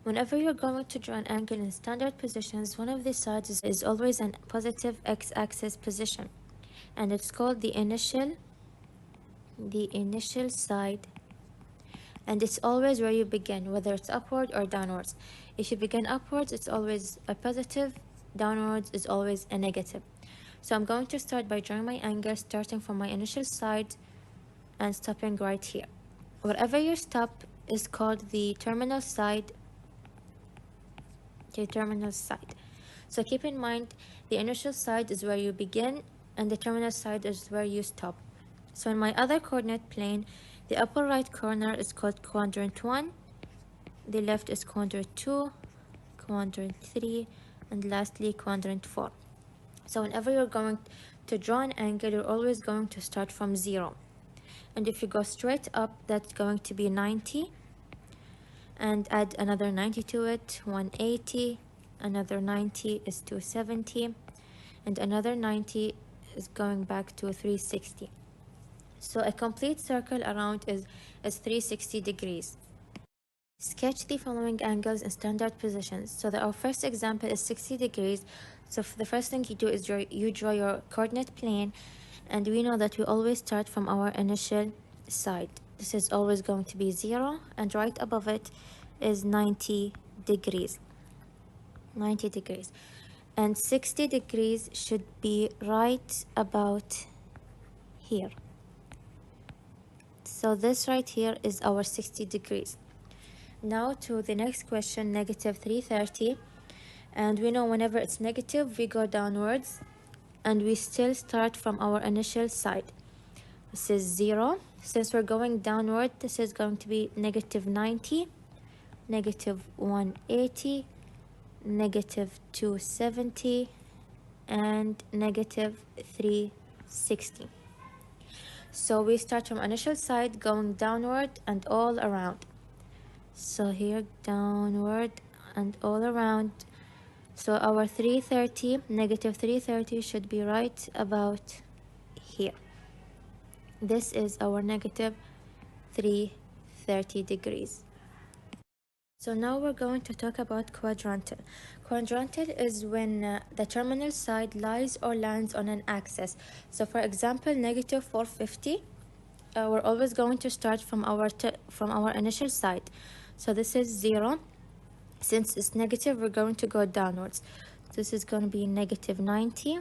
Whenever you're going to draw an angle in standard positions, one of the sides is always an positive x-axis position, and it's called the initial side, and it's always where you begin, whether it's upward or downwards. If you begin upwards, it's always a positive, downwards is always a negative. So I'm going to start by drawing my angle, starting from my initial side and stopping right here. Wherever you stop is called the terminal side. So keep in mind, the initial side is where you begin and the terminal side is where you stop. So in my other coordinate plane, the upper right corner is called quadrant 1, the left is quadrant 2, quadrant 3, and lastly quadrant 4. So whenever you're going to draw an angle, you're always going to start from 0. And if you go straight up, that's going to be 90, and add another 90 to it, 180, another 90 is 270, and another 90 is going back to 360. So a complete circle around is 360 degrees. Sketch the following angles in standard positions. So our first example is 60 degrees. So the first thing you do is you draw your coordinate plane, and we know that we always start from our initial side. This is always going to be 0, and right above it is 90 degrees. 90 degrees. And 60 degrees should be right about here. So this right here is our 60 degrees. Now to the next question, negative 330. And we know whenever it's negative, we go downwards, and we still start from our initial side. This is 0. Since we're going downward, this is going to be negative 90, negative 180, negative 270, and negative 360. So we start from initial side going downward and all around. So here, downward and all around. So our 330, negative 330 should be right about here. This is our negative 330 degrees. So now we're going to talk about quadrantal. Quadrantal is when the terminal side lies or lands on an axis. So for example, negative 450, we're always going to start from our initial side. So this is 0. Since it's negative, we're going to go downwards. This is going to be negative 90,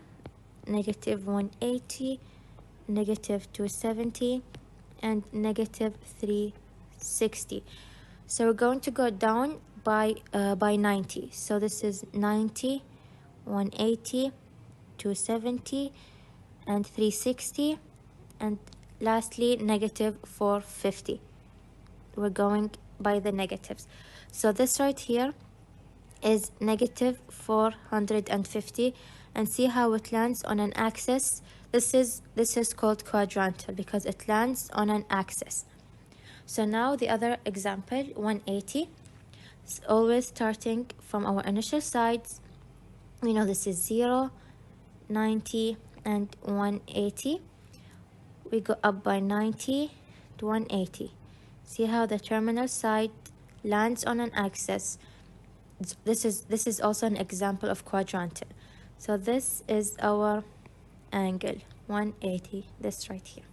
negative 180, negative 270, and negative 360. So we're going to go down by 90. So this is 90, 180, 270, and 360, and lastly negative 450. We're going by the negatives. So this right here is negative 450, and see how it lands on an axis. This is called quadrantal because it lands on an axis. So now the other example, 180. It's always starting from our initial sides. We know this is 0, 90, and 180. We go up by 90 to 180. See how the terminal side lands on an axis. This is also an example of quadrantal. So this is our angle 180, this right here.